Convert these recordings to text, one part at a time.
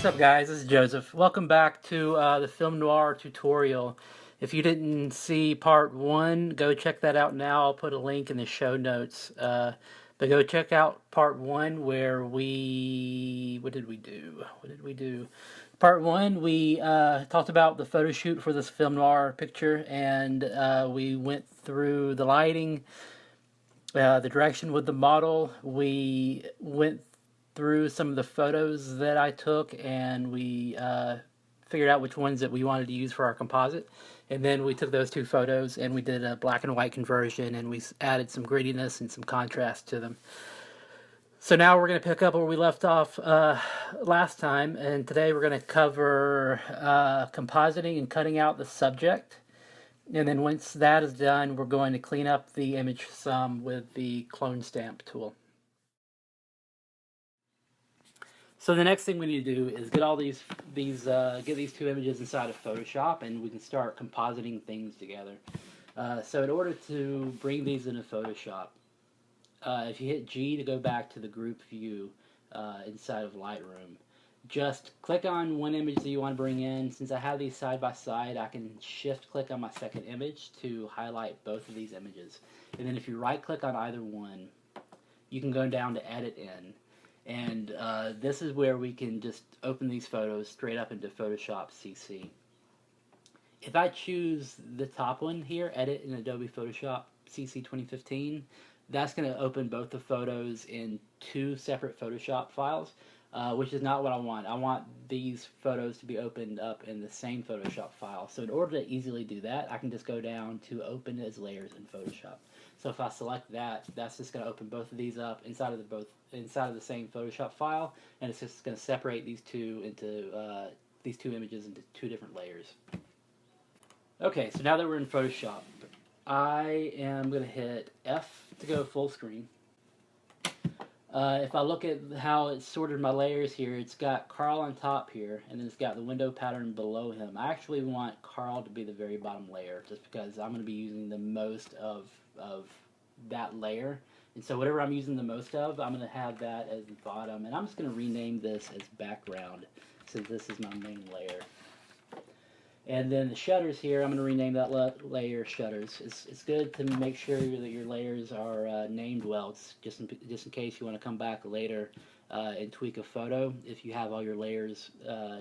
What's up, guys? This is Joseph. Welcome back to the film noir tutorial. If you didn't see part one, go check that out now. I'll put a link in the show notes. But go check out part one where what did we do? Part one, we talked about the photo shoot for this film noir picture, and we went through the lighting, the direction with the model. We went through some of the photos that I took, and we figured out which ones that we wanted to use for our composite. And then we took those two photos and we did a black and white conversion, and we added some grittiness and some contrast to them. So now we're going to pick up where we left off last time, and today we're going to cover compositing and cutting out the subject. And then once that is done, we're going to clean up the image some with the clone stamp tool. So the next thing we need to do is get all these two images inside of Photoshop, and we can start compositing things together. So in order to bring these into Photoshop, if you hit G to go back to the group view inside of Lightroom, just click on one image that you want to bring in. Since I have these side by side, I can shift click on my second image to highlight both of these images. And then if you right click on either one, you can go down to Edit In. And this is where we can just open these photos straight up into Photoshop CC. If I choose the top one here, Edit in Adobe Photoshop CC 2015, that's going to open both the photos in two separate Photoshop files, which is not what I want. I want these photos to be opened up in the same Photoshop file. So in order to easily do that, I can just go down to Open as Layers in Photoshop. So if I select that, that's just going to open both of these up inside of the same Photoshop file, and it's just going to separate these two images into two different layers. Okay, so now that we're in Photoshop, I am going to hit F to go full screen. If I look at how it's sorted my layers here, it's got Carl on top here, and then it's got the window pattern below him. I actually want Carl to be the very bottom layer, just because I'm going to be using the most of that layer. And so whatever I'm using the most of, I'm going to have that as the bottom. And I'm just going to rename this as background, since this is my main layer. And then the shutters here, I'm going to rename that layer shutters. It's good to make sure that your layers are named well. It's just in case you want to come back later and tweak a photo. If you have all your layers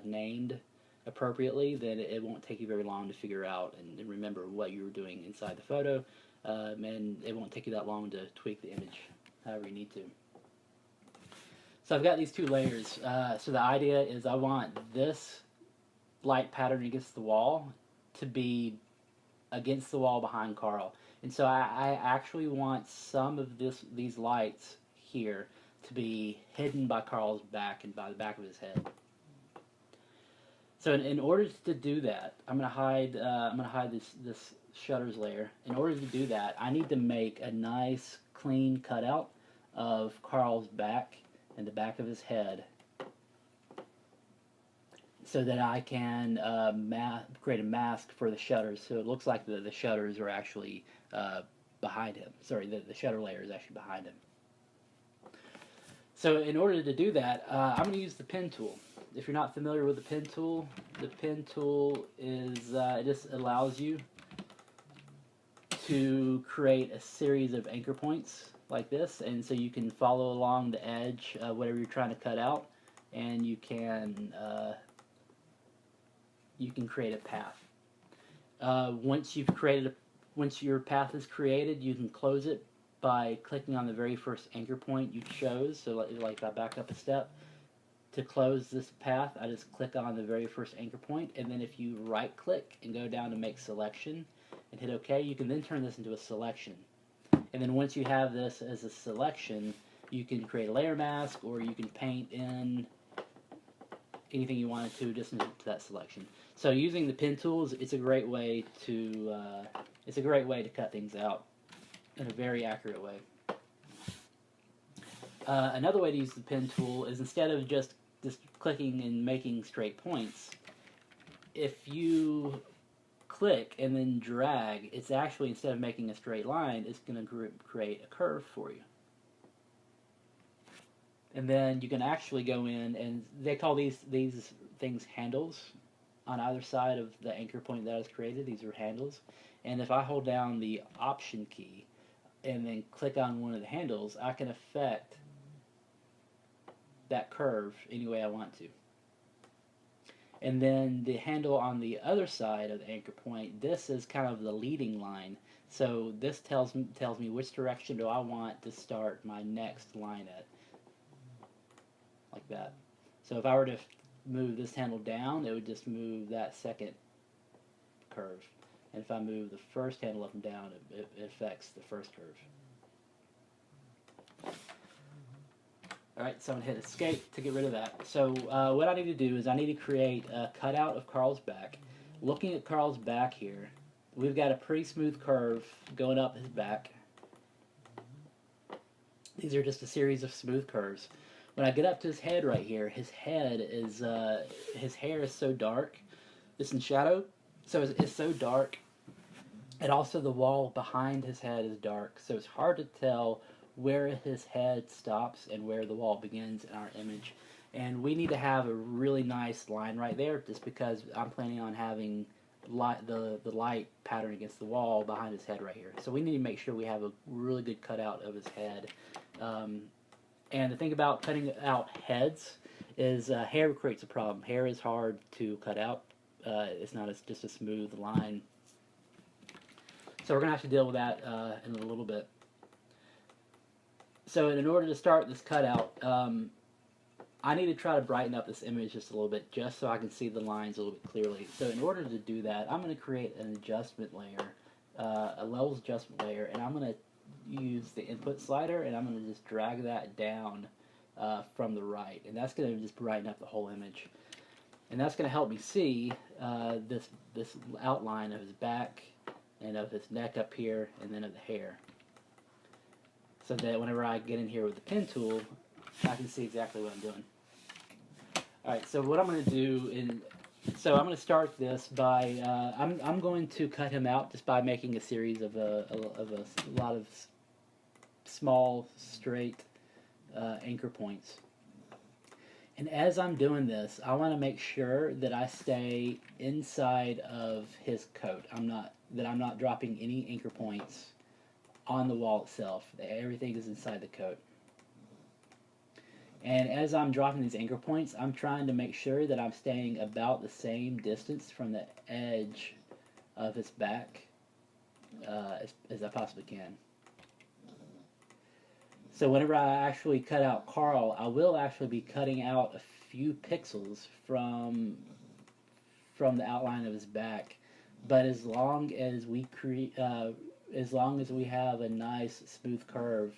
named appropriately, then it won't take you very long to figure out and remember what you were doing inside the photo. And it won't take you that long to tweak the image however you need to. So I've got these two layers. So the idea is I want this light pattern against the wall to be against the wall behind Carl. And so I actually want some of these lights here to be hidden by Carl's back and by the back of his head. So in order to do that, I'm gonna hide this shutters layer. In order to do that, I need to make a nice clean cutout of Carl's back and the back of his head, so that I can create a mask for the shutters, so it looks like the shutters are actually behind him. Sorry, the shutter layer is actually behind him. So in order to do that, I'm going to use the pen tool. If you're not familiar with the pen tool is it just allows you to create a series of anchor points like this, and so you can follow along the edge of whatever you're trying to cut out, and you can create a path. Once your path is created, you can close it by clicking on the very first anchor point you chose. So like if I back up a step, to close this path, I just click on the very first anchor point, and then if you right click and go down to make selection and hit OK, you can then turn this into a selection. And then once you have this as a selection, you can create a layer mask, or you can paint in anything you wanted to just into that selection. So using the pen tools, it's a great way to cut things out in a very accurate way. Another way to use the pen tool is, instead of just clicking and making straight points, if you click and then drag, it's actually, instead of making a straight line, it's going to create a curve for you. And then you can actually go in, and they call these things handles on either side of the anchor point that I was created. These are handles. And if I hold down the Option key and then click on one of the handles, I can affect that curve any way I want to. And then the handle on the other side of the anchor point, this is kind of the leading line. So this tells me which direction do I want to start my next line at, like that. So if I were to move this handle down, it would just move that second curve. And if I move the first handle up and down, it affects the first curve. Alright, so I'm going to hit escape to get rid of that. So what I need to do is I need to create a cutout of Carl's back. Looking at Carl's back here, we've got a pretty smooth curve going up his back. These are just a series of smooth curves. When I get up to his head right here, his hair is so dark. It's in shadow, so it's so dark. And also the wall behind his head is dark, so it's hard to tell where his head stops and where the wall begins in our image. And we need to have a really nice line right there, just because I'm planning on having the light pattern against the wall behind his head right here. So we need to make sure we have a really good cutout of his head. And the thing about cutting out heads is hair creates a problem. Hair is hard to cut out. It's not just a smooth line. So we're going to have to deal with that in a little bit. So in order to start this cutout, I need to try to brighten up this image just a little bit, just so I can see the lines a little bit clearly. So in order to do that, I'm going to create an adjustment layer, a levels adjustment layer, and I'm going to use the input slider, and I'm going to just drag that down from the right, and that's going to just brighten up the whole image. And that's going to help me see this outline of his back and of his neck up here, and then of the hair. So that whenever I get in here with the pen tool, I can see exactly what I'm doing. Alright, so what I'm going to do so I'm going to start this by, I'm going to cut him out just by making a series of a lot of small, straight anchor points. And as I'm doing this, I want to make sure that I stay inside of his coat. That I'm not dropping any anchor points on the wall itself. Everything is inside the coat. And as I'm dropping these anchor points, I'm trying to make sure that I'm staying about the same distance from the edge of his back as I possibly can. So whenever I actually cut out Carl, I will actually be cutting out a few pixels from the outline of his back. But as long as we have a nice smooth curve,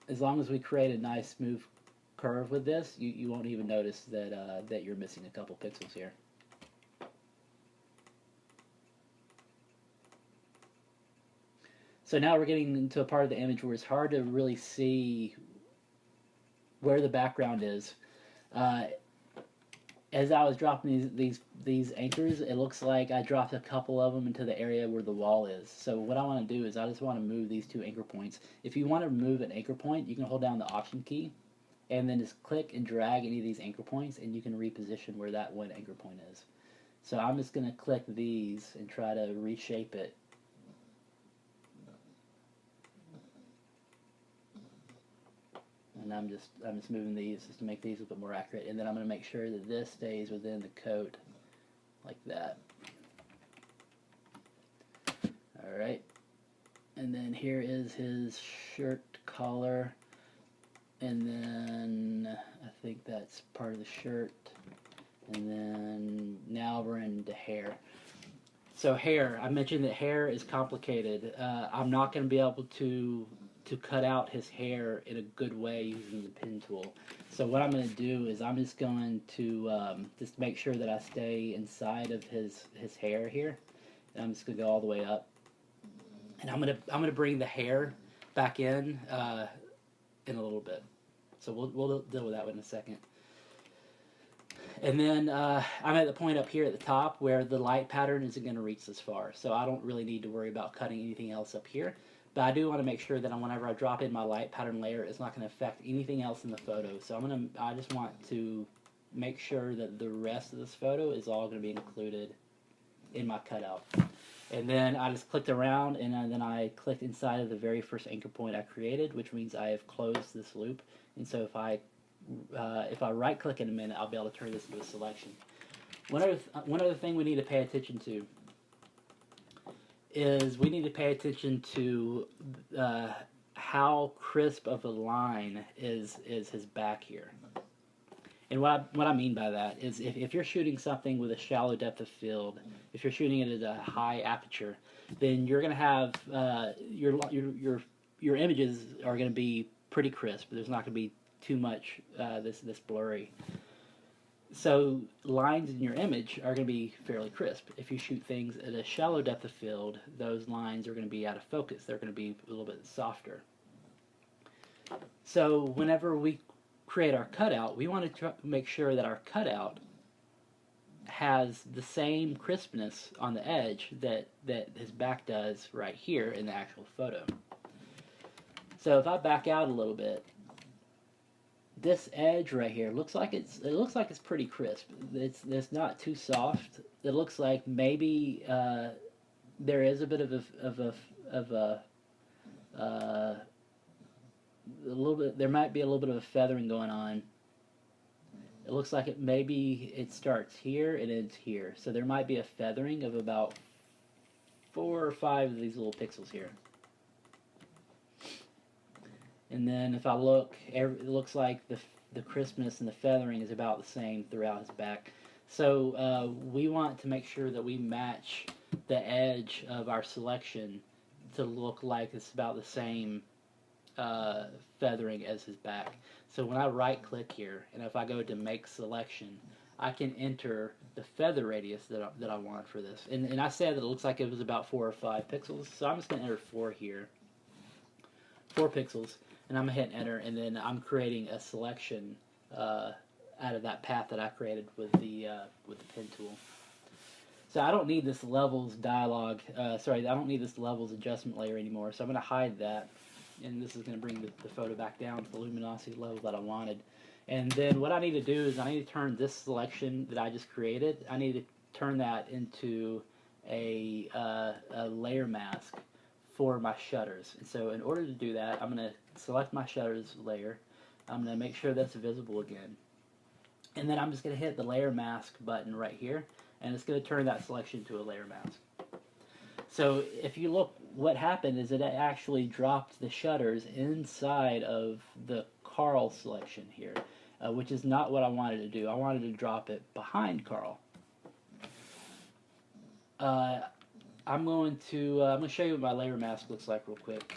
as long as we create a nice smooth curve with this, you won't even notice that you're missing a couple pixels here. So now we're getting into a part of the image where it's hard to really see where the background is. As I was dropping these anchors, it looks like I dropped a couple of them into the area where the wall is. So what I want to do is I just want to move these two anchor points. If you want to remove an anchor point, you can hold down the Option key and then just click and drag any of these anchor points, and you can reposition where that one anchor point is. So I'm just going to click these and try to reshape it. And I'm just moving these just to make these a little bit more accurate, and then I'm going to make sure that this stays within the coat like that. Alright, and then here is his shirt collar, and then I think that's part of the shirt, and then now we're into hair. So hair, I mentioned that hair is complicated. I'm not going to be able to cut out his hair in a good way using the pen tool. So what I'm going to do is I'm just going to just make sure that I stay inside of his hair here, and I'm just going to go all the way up, and I'm going to bring the hair back in a little bit. So we'll deal with that one in a second. And then I'm at the point up here at the top where the light pattern isn't going to reach this far, so I don't really need to worry about cutting anything else up here. But I do want to make sure that whenever I drop in my light pattern layer, it's not going to affect anything else in the photo. So I just want to make sure that the rest of this photo is all going to be included in my cutout. And then I just clicked around, and then I clicked inside of the very first anchor point I created, which means I have closed this loop. And so if I right click in a minute, I'll be able to turn this into a selection. One other thing we need to pay attention to is we need to pay attention to how crisp of a line is his back here. And what I mean by that is if you're shooting something with a shallow depth of field, if you're shooting it at a high aperture, then you're going to have your images are going to be pretty crisp. There's not going to be too much this blurry. So lines in your image are going to be fairly crisp. If you shoot things at a shallow depth of field, those lines are going to be out of focus. They're going to be a little bit softer. So whenever we create our cutout, we want to make sure that our cutout has the same crispness on the edge that his back does right here in the actual photo. So if I back out a little bit, this edge right here looks like it's pretty crisp. It's not too soft. It looks like maybe there is a bit of a little bit. There might be a little bit of a feathering going on. It looks like maybe it starts here and ends here. So there might be a feathering of about 4 or 5 of these little pixels here. And then if I look, it looks like the crispness and the feathering is about the same throughout his back. So we want to make sure that we match the edge of our selection to look like it's about the same feathering as his back. So when I right click here, and if I go to make selection, I can enter the feather radius that I want for this. And I said that it looks like it was about 4 or 5 pixels, so I'm just going to enter 4 here. 4 pixels. And I'm going to hit enter, and then I'm creating a selection out of that path that I created with the pen tool. So I don't need this levels dialog, I don't need this levels adjustment layer anymore, so I'm going to hide that. And this is going to bring the photo back down to the luminosity level that I wanted. And then what I need to do is I need to turn this selection that I just created, I need to turn that into a layer mask for my shutters. And so in order to do that, I'm going to select my shutters layer. I'm going to make sure that's visible again. And then I'm just going to hit the layer mask button right here, and it's going to turn that selection to a layer mask. So if you look, what happened is it actually dropped the shutters inside of the Carl selection here, which is not what I wanted to do. I wanted to drop it behind Carl. I'm going to show you what my layer mask looks like real quick.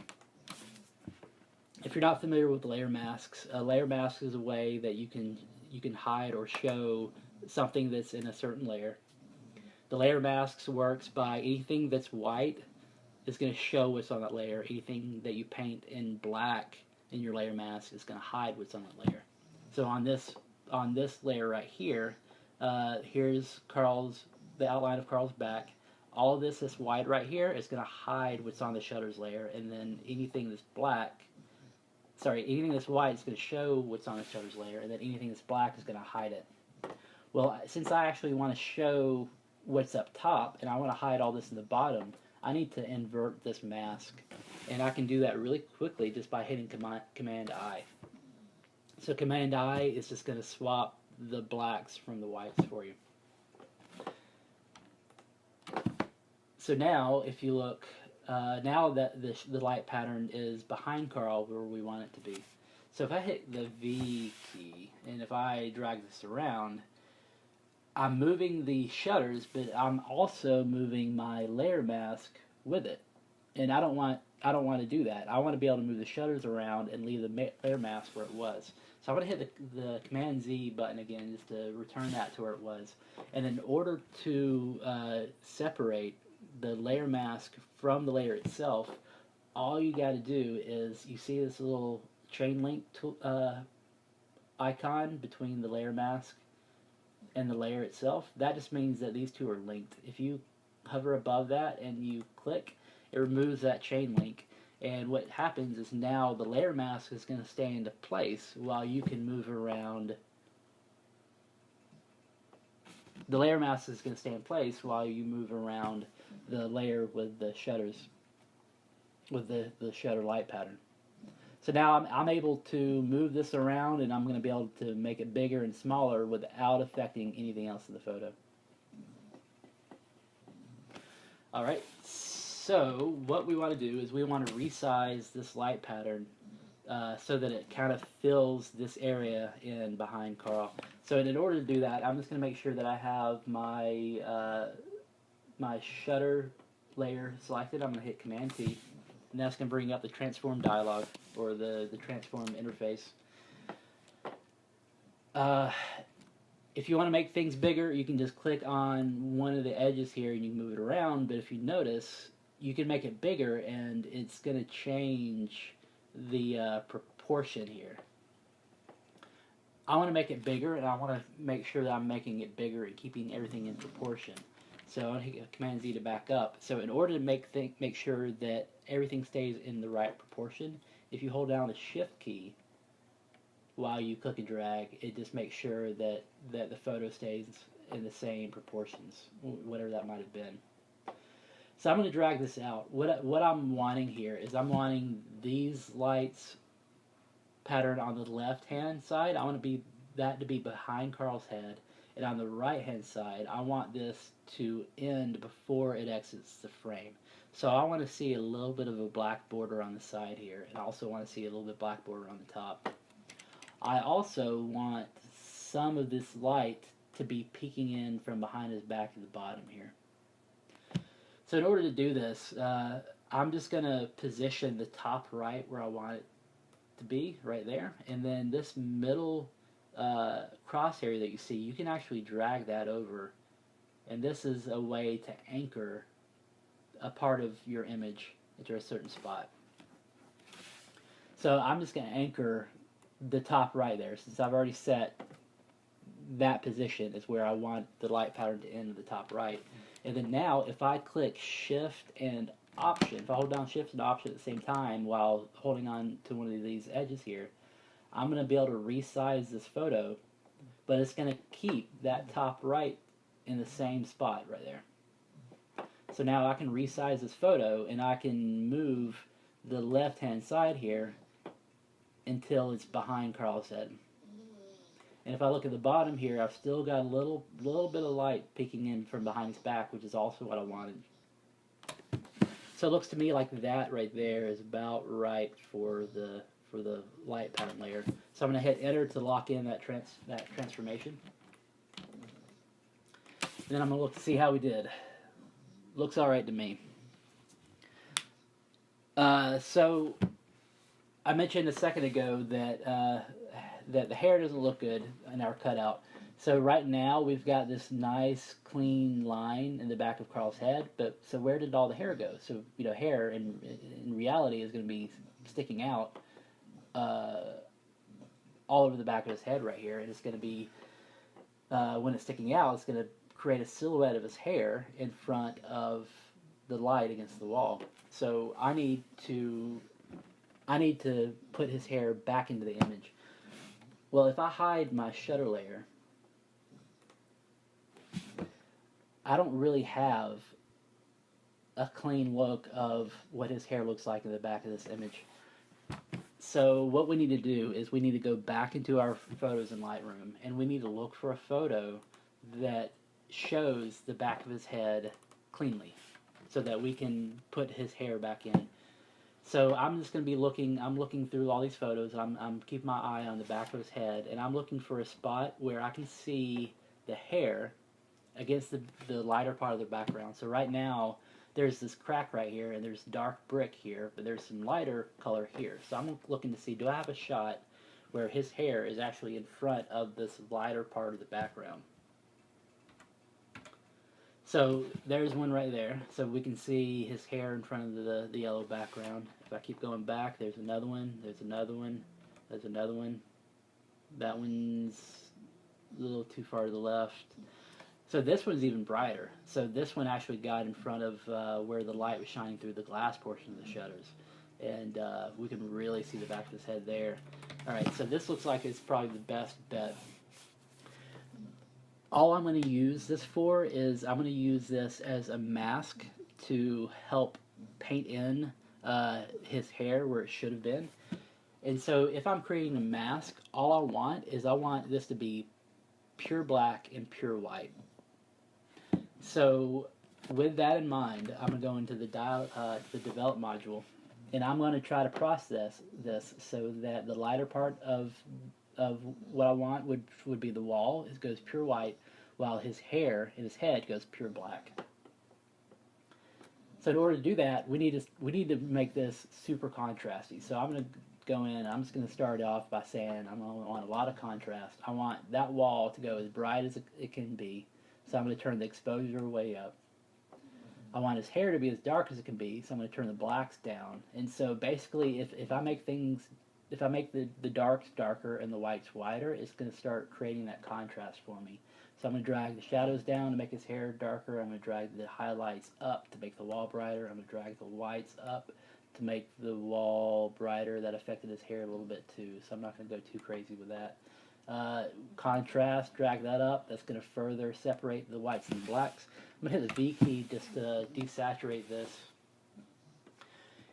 If you're not familiar with layer masks, a layer mask is a way that you can hide or show something that's in a certain layer. The layer masks works by anything that's white is going to show what's on that layer. Anything that you paint in black in your layer mask is going to hide what's on that layer. So on this layer right here, here's the outline of Carl's back. All of this that's white right here is going to hide what's on the shutters layer, and then anything that's anything that's white is going to show what's on the shutters layer, and then anything that's black is going to hide it. Well, since I actually want to show what's up top, and I want to hide all this in the bottom, I need to invert this mask, and I can do that really quickly just by hitting Command I. So Command I is just going to swap the blacks from the whites for you. So now, if you look, now that the light pattern is behind Carl where we want it to be. So if I hit the V key, and if I drag this around, I'm moving the shutters, but I'm also moving my layer mask with it. And I don't want to do that. I want to be able to move the shutters around and leave the layer mask where it was. So I'm going to hit the Command Z button again just to return that to where it was. And in order to separate the layer mask from the layer itself, all you got to do is, you see this little chain link icon between the layer mask and the layer itself? That just means that these two are linked. If you hover above that and you click, it removes that chain link, And what happens is now the layer mask is going to stay into place while you can move around. The layer mask is going to stay in place while you move around the layer with the shutters, with the shutter light pattern. So now I'm able to move this around, and I'm going to be able to make it bigger and smaller without affecting anything else in the photo. Alright, so what we want to do is we want to resize this light pattern so that it kind of fills this area in behind Carl. So in order to do that, I'm just going to make sure that I have my my shutter layer selected. I'm going to hit Command T, and that's going to bring up the transform dialog, or the transform interface. If you want to make things bigger, you can just click on one of the edges here and you can move it around, but if you notice, you can make it bigger and it's going to change the proportion here. I want to make it bigger, and I want to make sure that I'm making it bigger and keeping everything in proportion. So I'm going to hit Command Z to back up. So in order to make sure that everything stays in the right proportion, if you hold down the Shift key while you click and drag, it just makes sure that the photo stays in the same proportions, whatever that might have been. So I'm going to drag this out. What I'm wanting here is I'm wanting these lights pattern on the left hand side. I want that to be behind Carl's head, and on the right hand side I want this to end before it exits the frame. So I want to see a little bit of a black border on the side here, and I also want to see a little bit black border on the top. I also want some of this light to be peeking in from behind his back to the bottom here. So in order to do this, I'm just going to position the top right where I want it to be, right there, and then this middle crosshair that you see, you can actually drag that over, and this is a way to anchor a part of your image into a certain spot. So I'm just going to anchor the top right there, since I've already set that position is where I want the light pattern to end at the top right. And then now if I click Shift and Option, if I hold down Shift and Option at the same time while holding on to one of these edges here, I'm going to be able to resize this photo, but it's going to keep that top right in the same spot right there. So now I can resize this photo, and I can move the left hand side here until it's behind Carl's head. And if I look at the bottom here, I've still got a little bit of light peeking in from behind his back, which is also what I wanted. So it looks to me like that right there is about right for the light pattern layer. So I'm going to hit Enter to lock in that transformation. And then I'm going to look to see how we did. Looks alright to me. So I mentioned a second ago that that the hair doesn't look good in our cutout. So right now we've got this nice clean line in the back of Carl's head, but so where did all the hair go? So hair in reality is going to be sticking out all over the back of his head right here, and it's going to be when it's sticking out, it's going to create a silhouette of his hair in front of the light against the wall. So I need to put his hair back into the image. Well, if I hide my shutter layer, I don't really have a clean look of what his hair looks like in the back of this image. So what we need to do is we need to go back into our photos in Lightroom, and we need to look for a photo that shows the back of his head cleanly so that we can put his hair back in. So I'm just going to be looking through all these photos. I'm keeping my eye on the back of his head, and I'm looking for a spot where I can see the hair against the lighter part of the background. So right now there's this crack right here, and there's dark brick here, but there's some lighter color here. So I'm looking to see, do I have a shot where his hair is actually in front of this lighter part of the background? So there's one right there. So we can see his hair in front of the yellow background. If I keep going back, there's another one, there's another one, there's another one. That one's a little too far to the left. So this one's even brighter. So this one actually got in front of where the light was shining through the glass portion of the shutters. and we can really see the back of his head there. Alright, so this looks like it's probably the best bet. All I'm going to use this for is I'm going to use this as a mask to help paint in his hair where it should have been. And so if I'm creating a mask, all I want this to be pure black and pure white. So with that in mind, I'm going to go into the develop module, and I'm going to try to process this so that the lighter part of what I want would be the wall. It goes pure white, while his hair and his head goes pure black. So in order to do that, we need to make this super contrasty. So I'm going to go in. I'm just going to start off by saying I want a lot of contrast. I want that wall to go as bright as it can be. So I'm going to turn the exposure way up. I want his hair to be as dark as it can be, so I'm going to turn the blacks down. And so basically, if I make the darks darker and the whites whiter, it's going to start creating that contrast for me. So I'm going to drag the shadows down to make his hair darker. I'm going to drag the highlights up to make the wall brighter. I'm going to drag the whites up to make the wall brighter. That affected his hair a little bit too, so I'm not going to go too crazy with that. Contrast, drag that up. That's going to further separate the whites and the blacks. I'm going to hit the V key just to desaturate this.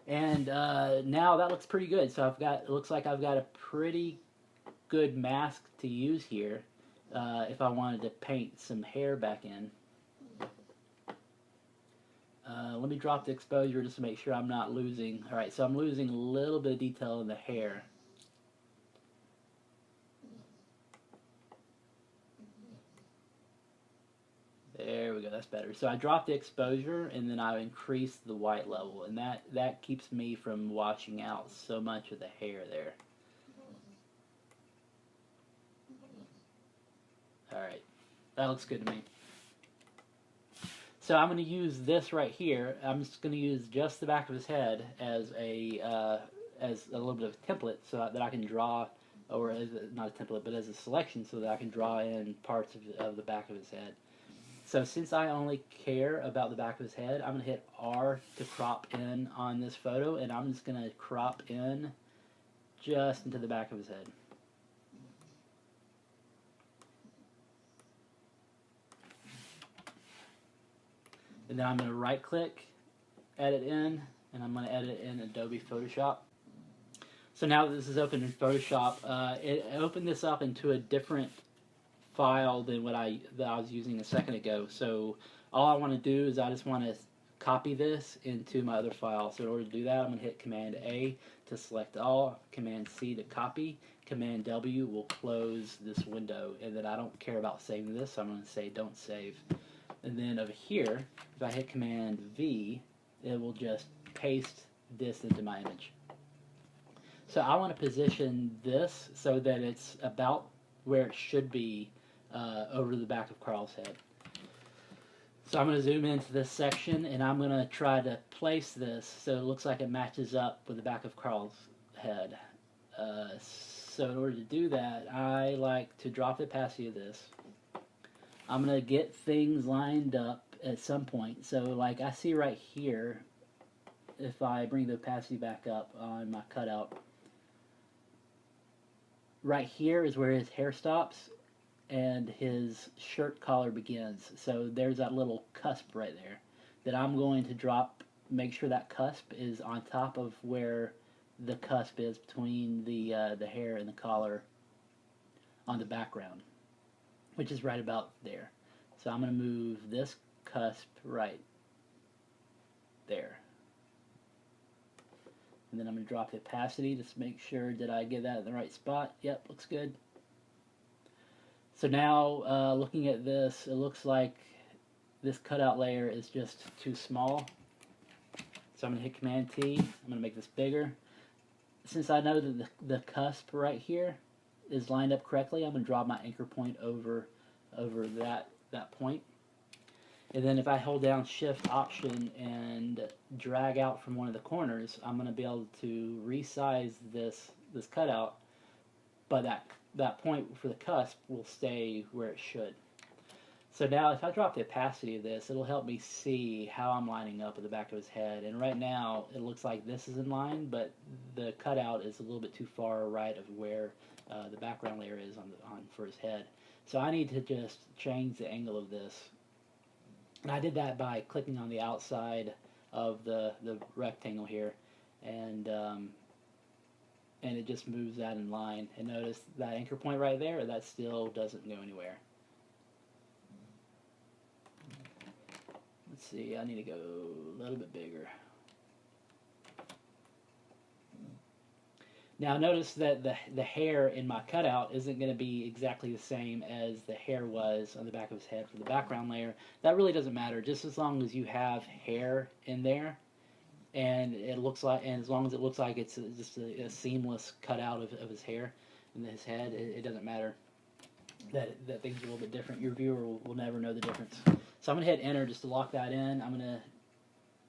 And now that looks pretty good. So it looks like I've got a pretty good mask to use here if I wanted to paint some hair back in. Let me drop the exposure just to make sure I'm not losing. Alright, so I'm losing a little bit of detail in the hair. There we go, that's better. So I dropped the exposure and then I increased the white level, and that keeps me from washing out so much of the hair there. Alright, that looks good to me. So I'm going to use this right here. I'm just going to use just the back of his head as a little bit of a template so that I can draw, or not a template, but as a selection so that I can draw in parts of the back of his head. So since I only care about the back of his head, I'm going to hit R to crop in on this photo, and I'm just going to crop in just into the back of his head. And then I'm going to right click, edit in, and I'm going to edit in Adobe Photoshop. So now that this is open in Photoshop, it opened this up into a different file than that I was using a second ago. So all I want to do is I just want to copy this into my other file. So in order to do that, I'm going to hit Command A to select all, Command C to copy, Command W will close this window, and then I don't care about saving this, so I'm going to say don't save. And then over here, if I hit Command V, it will just paste this into my image. So I want to position this so that it's about where it should be over the back of Carl's head. So I'm going to zoom into this section, and I'm going to try to place this so it looks like it matches up with the back of Carl's head. So in order to do that, I like to drop the opacity of this. I'm going to get things lined up at some point. So like I see right here, if I bring the opacity back up on my cutout, right here is where his hair stops and his shirt collar begins. So there's that little cusp right there that I'm going to drop, make sure that cusp is on top of where the cusp is between the hair and the collar on the background, which is right about there. So I'm going to move this cusp right there. And then I'm going to drop the opacity just to make sure that I get that in the right spot. Yep, looks good. So now, looking at this, it looks like this cutout layer is just too small. So I'm going to hit Command T. I'm going to make this bigger. Since I know that the cusp right here is lined up correctly, I'm going to draw my anchor point over that point. And then if I hold down Shift Option and drag out from one of the corners, I'm going to be able to resize this cutout, but that point for the cusp will stay where it should. So now if I drop the opacity of this, it'll help me see how I'm lining up with the back of his head. And right now it looks like this is in line, but the cutout is a little bit too far right of where the background layer is on for his head. So I need to just change the angle of this. And I did that by clicking on the outside of the rectangle here, and it just moves that in line. And notice that anchor point right there, that still doesn't go anywhere. Let's see, I need to go a little bit bigger. Now notice that the hair in my cutout isn't going to be exactly the same as the hair was on the back of his head for the background layer. That really doesn't matter, just as long as you have hair in there, and as long as it looks like it's just a seamless cutout of his hair and his head, it doesn't matter that things are a little bit different. Your viewer will never know the difference. So I'm going to hit enter just to lock that in. I'm going to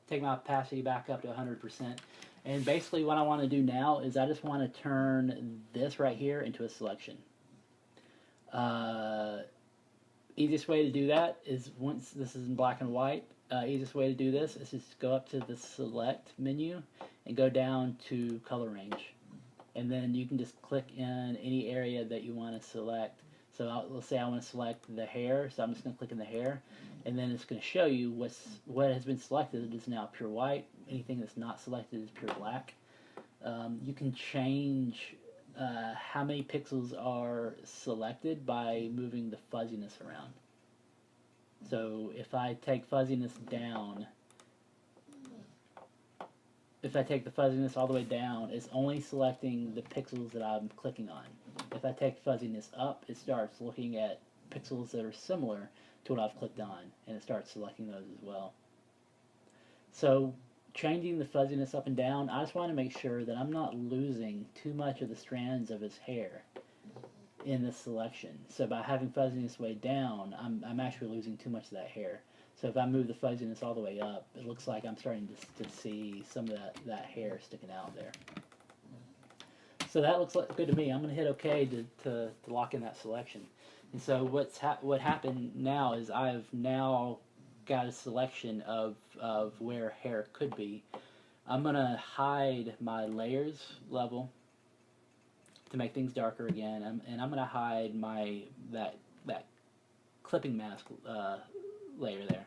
take my opacity back up to 100%. And basically what I want to do now is I just want to turn this right here into a selection. Easiest way to do that is, once this is in black and white, easiest way to do this is just go up to the select menu and go down to color range. And then you can just click in any area that you want to select. So let's say I want to select the hair, so I'm just going to click in the hair, and then it's going to show you what has been selected is now pure white. Anything that's not selected is pure black. You can change how many pixels are selected by moving the fuzziness around. So if I take fuzziness down, if I take the fuzziness all the way down, it's only selecting the pixels that I'm clicking on. If I take fuzziness up, it starts looking at pixels that are similar to what I've clicked on, and it starts selecting those as well. So changing the fuzziness up and down, I just want to make sure that I'm not losing too much of the strands of his hair in this selection. So by having fuzziness way down, I'm actually losing too much of that hair. So if I move the fuzziness all the way up, it looks like I'm starting to see some of that hair sticking out there. So that looks like good to me. I'm going to hit OK to lock in that selection. And so what happened now is I've now got a selection of where hair could be. I'm going to hide my layers level to make things darker again, and I'm going to hide that clipping mask layer there.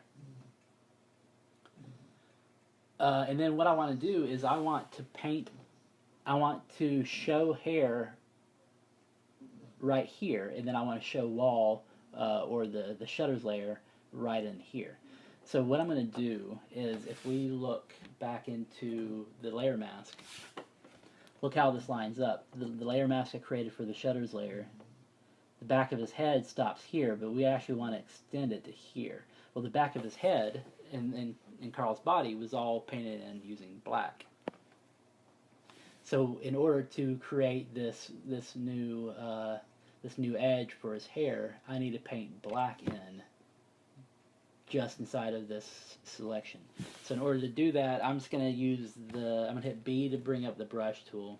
And then what I want to do is I want to show hair right here, and then I want to show wall or the shutters layer right in here. So what I'm going to do is, if we look back into the layer mask, look how this lines up. The layer mask I created for the shutters layer, the back of his head stops here, but we actually want to extend it to here. Well, the back of his head and Carl's body was all painted in using black. So in order to create this new edge for his hair, I need to paint black in just inside of this selection. So in order to do that, I'm just going to I'm going to hit B to bring up the brush tool.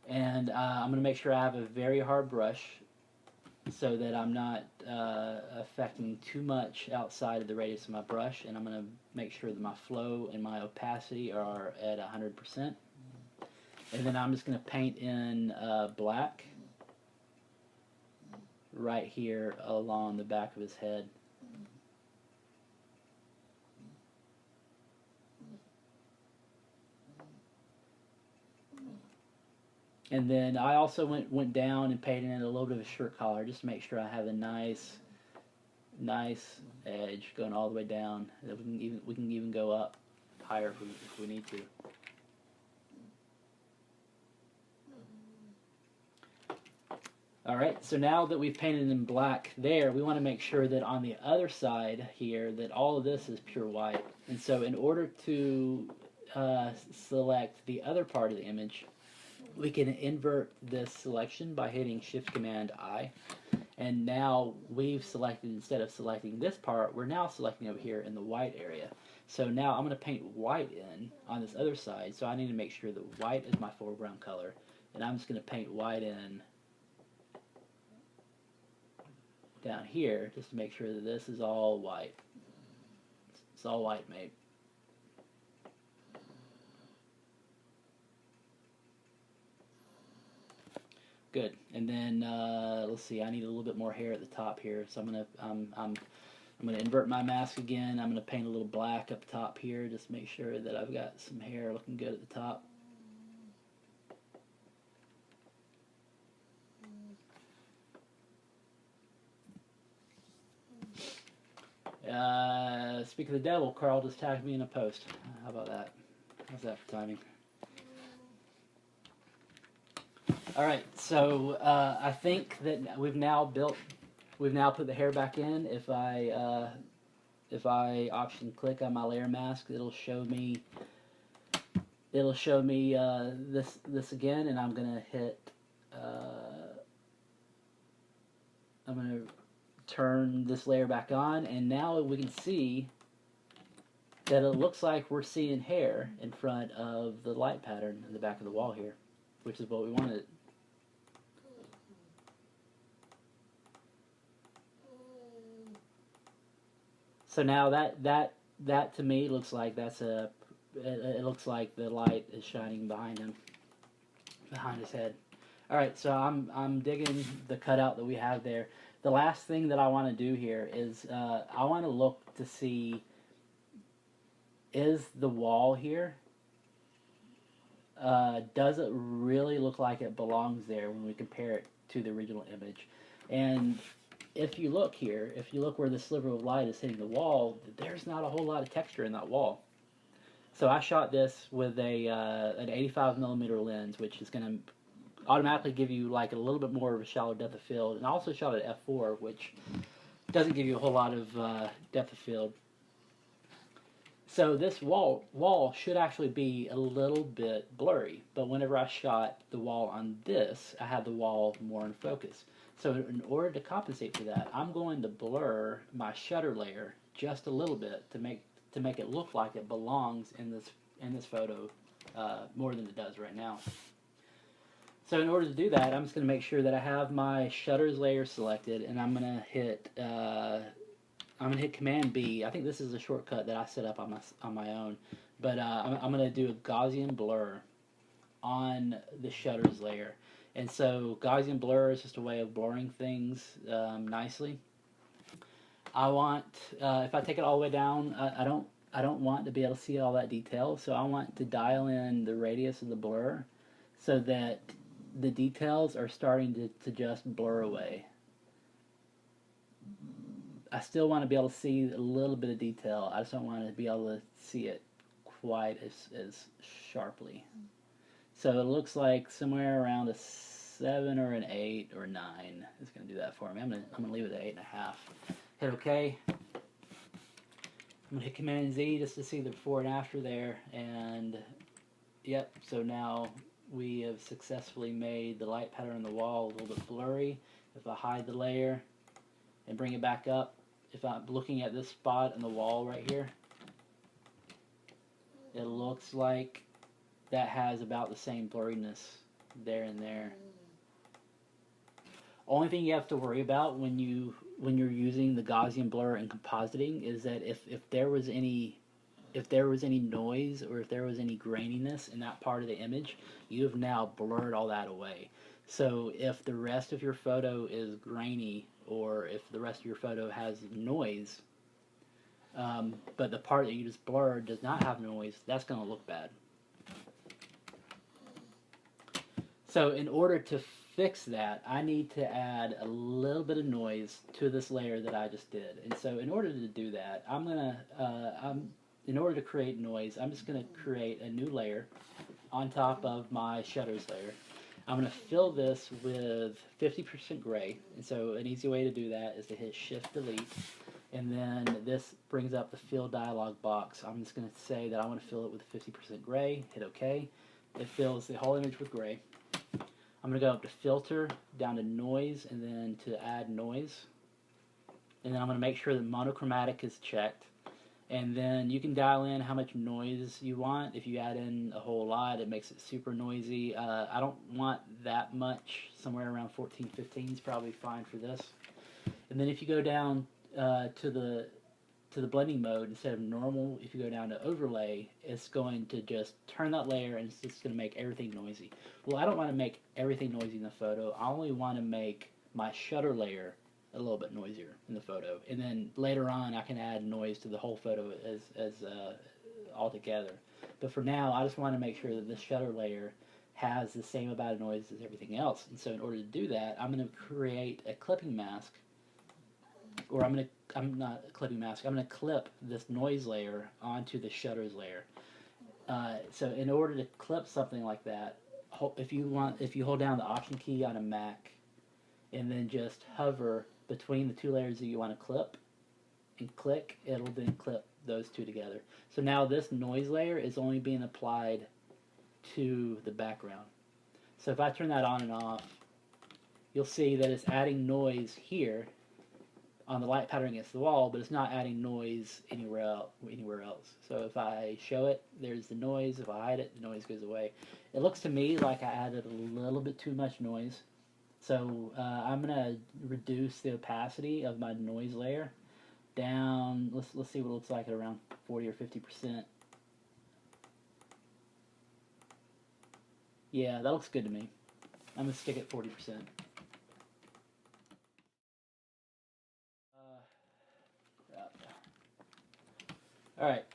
And I'm going to make sure I have a very hard brush so that I'm not affecting too much outside of the radius of my brush. And I'm going to make sure that my flow and my opacity are at 100%. And then I'm just going to paint in black right here along the back of his head. And then I also went down and painted in a little bit of a shirt collar just to make sure I have a nice edge going all the way down. We can even go up higher if we need to. Alright, so now that we've painted in black there, we want to make sure that on the other side here that all of this is pure white. And so in order to select the other part of the image, we can invert this selection by hitting Shift-Command-I. And now we've selected, instead of selecting this part, we're now selecting over here in the white area. So now I'm going to paint white in on this other side, so I need to make sure that white is my foreground color. And I'm just going to paint white in down here just to make sure that this is all white. It's all white, mate. Good. And then let's see. I need a little bit more hair at the top here, so I'm gonna invert my mask again. I'm gonna paint a little black up top here, just to make sure that I've got some hair looking good at the top. Speak of the devil, Carl just tagged me in a post. How about that? How's that for timing? All right, so I think that we've now put the hair back in. If I option click on my layer mask, it'll show me this again, and I'm gonna hit. I'm gonna turn this layer back on, and now we can see that it looks like we're seeing hair in front of the light pattern in the back of the wall here, which is what we wanted. So now that to me looks like it looks like the light is shining behind him, behind his head. All right, so I'm digging the cutout that we have there. The last thing that I want to do here is I want to look to see, is the wall here, does it really look like it belongs there when we compare it to the original image? And if you look here, if you look where the sliver of light is hitting the wall, there's not a whole lot of texture in that wall. So I shot this with an 85mm lens, which is going to automatically give you like a little bit more of a shallow depth of field, and I also shot at f4, which doesn't give you a whole lot of depth of field. So this wall should actually be a little bit blurry, but whenever I shot the wall on this, I had the wall more in focus. So in order to compensate for that, I'm going to blur my shutter layer just a little bit to make it look like it belongs in this photo more than it does right now. So in order to do that, I'm just going to make sure that I have my shutters layer selected, and I'm going to hit Command B. I think this is a shortcut that I set up on my own, but I'm going to do a Gaussian blur on the shutters layer. And so Gaussian blur is just a way of blurring things nicely. I want, if I take it all the way down, I don't want to be able to see all that detail, so I want to dial in the radius of the blur so that the details are starting to just blur away. I still want to be able to see a little bit of detail. I just don't want to be able to see it quite as sharply. So it looks like somewhere around a 7 or an 8 or 9 is going to do that for me. I'm gonna leave it at 8.5. Hit OK. I'm going to hit Command Z just to see the before and after there. And yep, so now we have successfully made the light pattern on the wall a little bit blurry. If I hide the layer and bring it back up, if I'm looking at this spot on the wall right here, it looks like that has about the same blurriness there and there. Only thing you have to worry about when you're using the Gaussian blur and compositing is that if there was any noise or if there was any graininess in that part of the image, you have now blurred all that away. So if the rest of your photo is grainy, or if the rest of your photo has noise, but the part that you just blurred does not have noise, that's going to look bad. So in order to fix that, I need to add a little bit of noise to this layer that I just did. And so in order to do that, in order to create noise, I'm just going to create a new layer on top of my shutters layer. I'm going to fill this with 50% gray, and so an easy way to do that is to hit Shift Delete, and then this brings up the fill dialog box. I'm just going to say that I want to fill it with 50% gray, hit OK. It fills the whole image with gray. I'm going to go up to Filter, down to Noise, and then to Add Noise, and then I'm going to make sure that monochromatic is checked. And then you can dial in how much noise you want. If you add in a whole lot, it makes it super noisy. I don't want that much. Somewhere around 14, 15 is probably fine for this. And And then if you go down to the blending mode, instead of normal, if you go down to overlay, it's going to just turn that layer and it's just going to make everything noisy. Well, I don't want to make everything noisy in the photo. I only want to make my shutter layer a little bit noisier in the photo. And then later on, I can add noise to the whole photo as all together. But for now, I just want to make sure that this shutter layer has the same amount of noise as everything else. And so in order to do that, I'm going to create a clipping mask, or I'm not a clipping mask, I'm going to clip this noise layer onto the shutters layer. So in order to clip something like that, if you hold down the Option key on a Mac and then just hover between the two layers that you want to clip and click, it'll then clip those two together. So now this noise layer is only being applied to the background. So if I turn that on and off, you'll see that it's adding noise here on the light pattern against the wall, but it's not adding noise anywhere else. So if I show it, there's the noise. If I hide it, the noise goes away. It looks to me like I added a little bit too much noise. So I'm gonna reduce the opacity of my noise layer down. Let's see what it looks like at around 40 or 50%. Yeah, that looks good to me. I'm gonna stick at 40%. All right.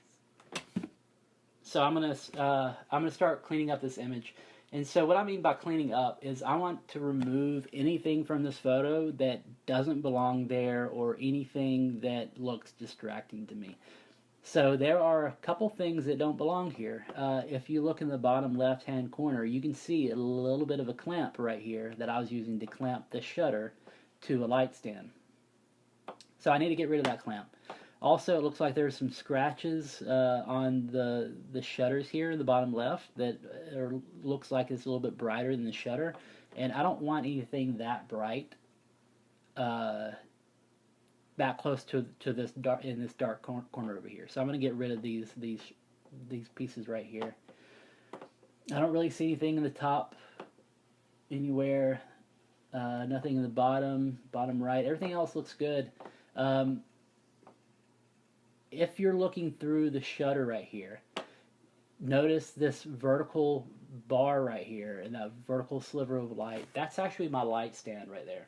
So I'm gonna start cleaning up this image. And so what I mean by cleaning up is I want to remove anything from this photo that doesn't belong there or anything that looks distracting to me. So there are a couple things that don't belong here. If you look in the bottom left-hand corner, you can see a little bit of a clamp right here that I was using to clamp the shutter to a light stand. So I need to get rid of that clamp. Also, it looks like there's some scratches on the shutters here in the bottom left that looks like it's a little bit brighter than the shutter. And I don't want anything that bright that close to this dark corner over here. So I'm going to get rid of these pieces right here. I don't really see anything in the top anywhere. Nothing in the bottom right. Everything else looks good. If you're looking through the shutter right here, notice this vertical bar right here and that vertical sliver of light. That's actually my light stand right there.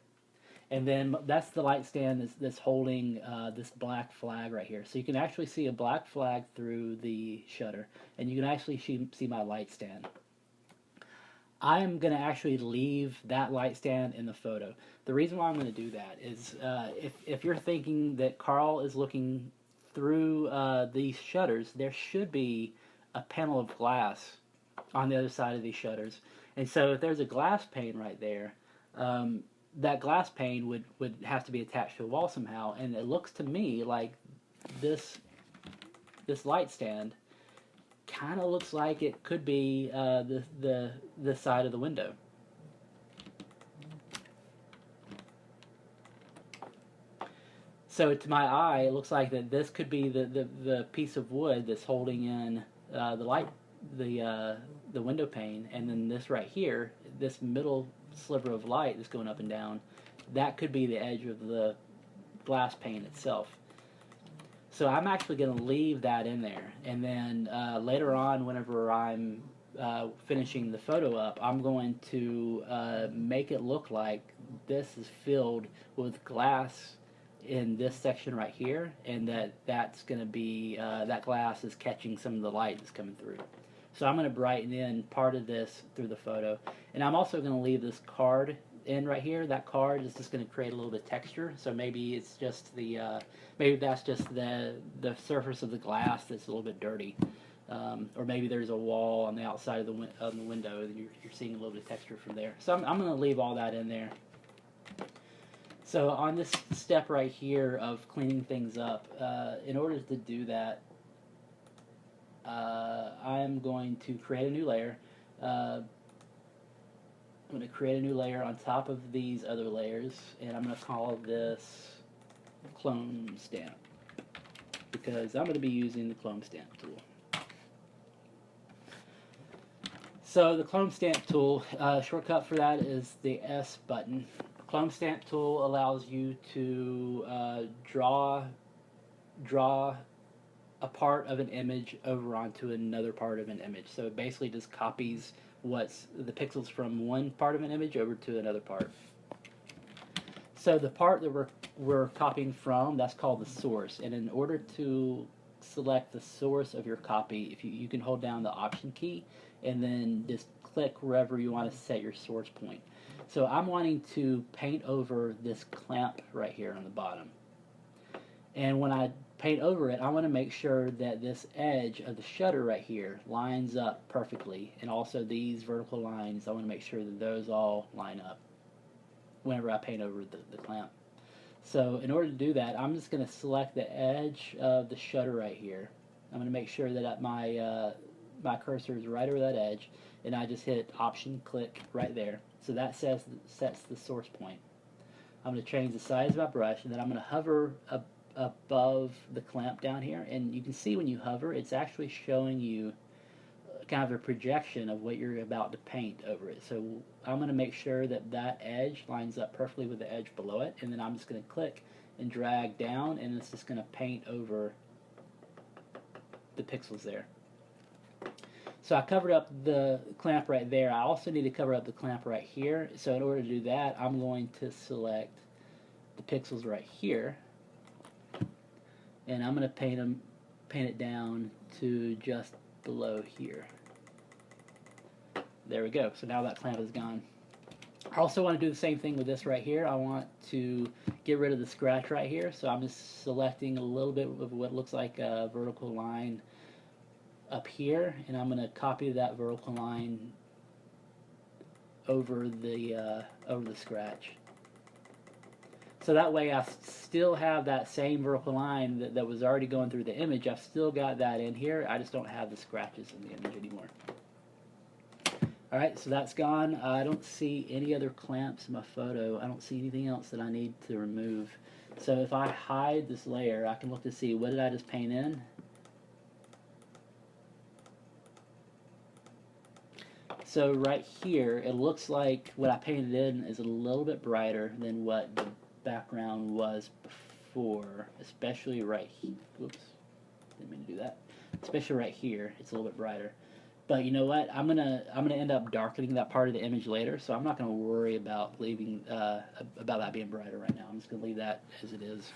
And then that's the light stand that's holding this black flag right here. So you can actually see a black flag through the shutter, and you can actually see my light stand. I'm going to actually leave that light stand in the photo. The reason why I'm going to do that is if you're thinking that Carl is looking through these shutters, there should be a panel of glass on the other side of these shutters. And so if there's a glass pane right there, that glass pane would have to be attached to a wall somehow. And it looks to me like this light stand kind of looks like it could be the side of the window. So to my eye, it looks like that this could be the piece of wood that's holding in the window pane, and then this right here, this middle sliver of light that's going up and down, that could be the edge of the glass pane itself. So I'm actually going to leave that in there, and then later on, whenever I'm finishing the photo up, I'm going to make it look like this is filled with glass in this section right here, and that's going to be that glass is catching some of the light that's coming through. So I'm going to brighten in part of this through the photo, and I'm also going to leave this card in right here. That card is just going to create a little bit of texture. So maybe it's just maybe that's just the surface of the glass that's a little bit dirty, or maybe there's a wall on the outside of the window and you're seeing a little bit of texture from there. So I'm going to leave all that in there. So on this step right here of cleaning things up, in order to do that, I'm going to create a new layer. I'm going to create a new layer on top of these other layers, and I'm going to call this clone stamp, because I'm going to be using the clone stamp tool. So the clone stamp tool, shortcut for that is the S button. Clone stamp tool allows you to draw a part of an image over onto another part of an image. So it basically just copies what's the pixels from one part of an image over to another part. So the part that we're copying from, that's called the source. And in order to select the source of your copy, if you can hold down the Option key and then just click wherever you want to set your source point. So I'm wanting to paint over this clamp right here on the bottom. And when I paint over it, I want to make sure that this edge of the shutter right here lines up perfectly. And also these vertical lines, I want to make sure that those all line up whenever I paint over the clamp. So in order to do that, I'm just going to select the edge of the shutter right here. I'm going to make sure that my cursor is right over that edge, and I just hit Option click right there. So that sets the source point. I'm going to change the size of my brush, and then I'm going to hover above the clamp down here, and you can see when you hover, it's actually showing you kind of a projection of what you're about to paint over it. So I'm going to make sure that that edge lines up perfectly with the edge below it, and then I'm just going to click and drag down, and it's just going to paint over the pixels there. So I covered up the clamp right there. I also need to cover up the clamp right here. So in order to do that, I'm going to select the pixels right here, and I'm going to paint it down to just below here. There we go. So now that clamp is gone. I also want to do the same thing with this right here. I want to get rid of the scratch right here. So I'm just selecting a little bit of what looks like a vertical line up here, and I'm going to copy that vertical line over the scratch. So that way I still have that same vertical line that was already going through the image. I've still got that in here. I just don't have the scratches in the image anymore. Alright, so that's gone. I don't see any other clamps in my photo. I don't see anything else that I need to remove. So if I hide this layer, I can look to see what did I just paint in. So right here, it looks like what I painted in is a little bit brighter than what the background was before, especially right here. Whoops, didn't mean to do that. Especially right here, it's a little bit brighter. But you know what? I'm gonna end up darkening that part of the image later, so I'm not gonna worry about leaving about that being brighter right now. I'm just gonna leave that as it is.